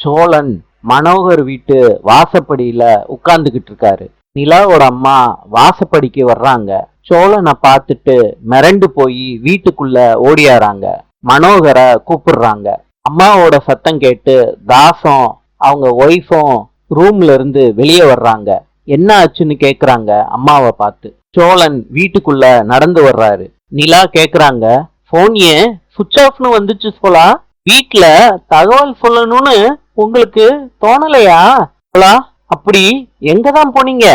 சோழன் மனோகர் வீட்டு வாசப்படியில உட்கார்ந்துகிட்டு இருக்காரு. நிலாவோட அம்மா வாசப்படிக்கு வர்றாங்க. சோழனை பார்த்துட்டு மிரண்டு போய் வீட்டுக்குள்ள ஓடியாராங்க. மனோகரை கூப்பிடுறாங்க. அம்மாவோட சத்தம் கேட்டு தாசம் அவங்க ஒய்ஃபும் ரூம்ல இருந்து வெளியே வர்றாங்க. என்ன ஆச்சுன்னு கேக்குறாங்க அம்மாவை பார்த்து. சோழன் வீட்டுக்குள்ள நடந்து வர்றாரு. நிலா கேக்குறாங்க, போன் ஏன் சுவிட்ச் ஆஃப்னு வந்துச்சு சோழா? வீட்டுல தகவல் சொல்லணும்னு உங்களுக்கு தோணலையா சோழா? அப்படி எங்கதான் போனீங்க?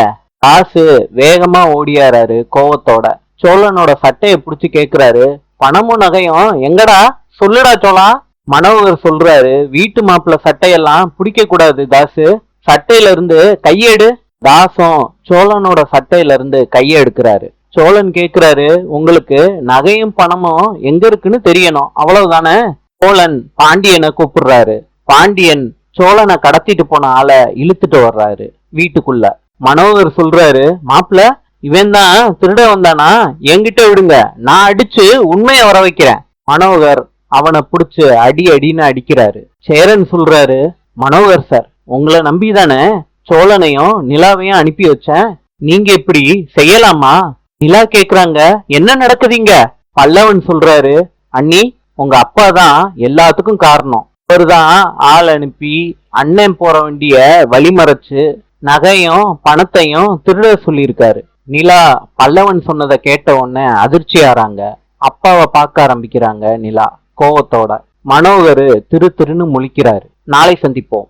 காசு வேகமா ஓடியாராரு கோவத்தோட. சோழனோட சட்டையை புடிச்சு கேக்குறாரு, பணமும் நகையும் எங்கடா சொல்லுடா சோழா? மனோகர் சொல்றாரு, வீட்டு மாப்பிள்ள சட்டையெல்லாம் பிடிக்க கூடாது தாசு, சட்டையில இருந்து கையெடு. தாசம் சோழனோட சட்டையில இருந்து கையை எடுக்கிறாரு. சோழன் கேக்குறாரு, உங்களுக்கு நகையும் பணமும் எங்க இருக்குன்னு தெரியணும், அவ்வளவுதானே? சோழன் பாண்டியனை கூப்பிடுறாரு. பாண்டியன் சோழனை கடத்திட்டு போன ஆளை இழுத்துட்டு வர்றாரு வீட்டுக்குள்ள. மனோகர் சொல்றாரு, மாப்பிள்ள இவன் தான் திருட வந்தானா? என்கிட்ட விடுங்க, நான் அடிச்சு உண்மையை வர வைக்கிறேன். மனோகர் அவனை புடிச்சு அடி அடின்னு அடிக்கிறாரு. சேரன் சொல்றாரு, மனோகர் சார், உங்களை நம்பிதானே சோழனையும் நிலாவையும் அனுப்பி வச்சேன், நீங்க இப்படி செய்யலாமா? நிலா கேக்குறாங்க, என்ன நடக்குதுங்க? பல்லவன் சொல்றாரு, அண்ணி உங்க அப்பா தான் எல்லாத்துக்கும் காரணம். அவருதான் ஆள் அனுப்பி அண்ணன் போற வேண்டிய வழிமறைச்சு நகையும் பணத்தையும் திருட சொல்லியிருக்காரு. நிலா பல்லவன் சொன்னதை கேட்ட உடனே அதிர்ச்சி ஆறாங்க. அப்பாவை பார்க்க ஆரம்பிக்கிறாங்க நிலா கோவத்தோட. மனோகர் திரு திருன்னு முழிக்கிறாரு. நாளை சந்திப்போம்.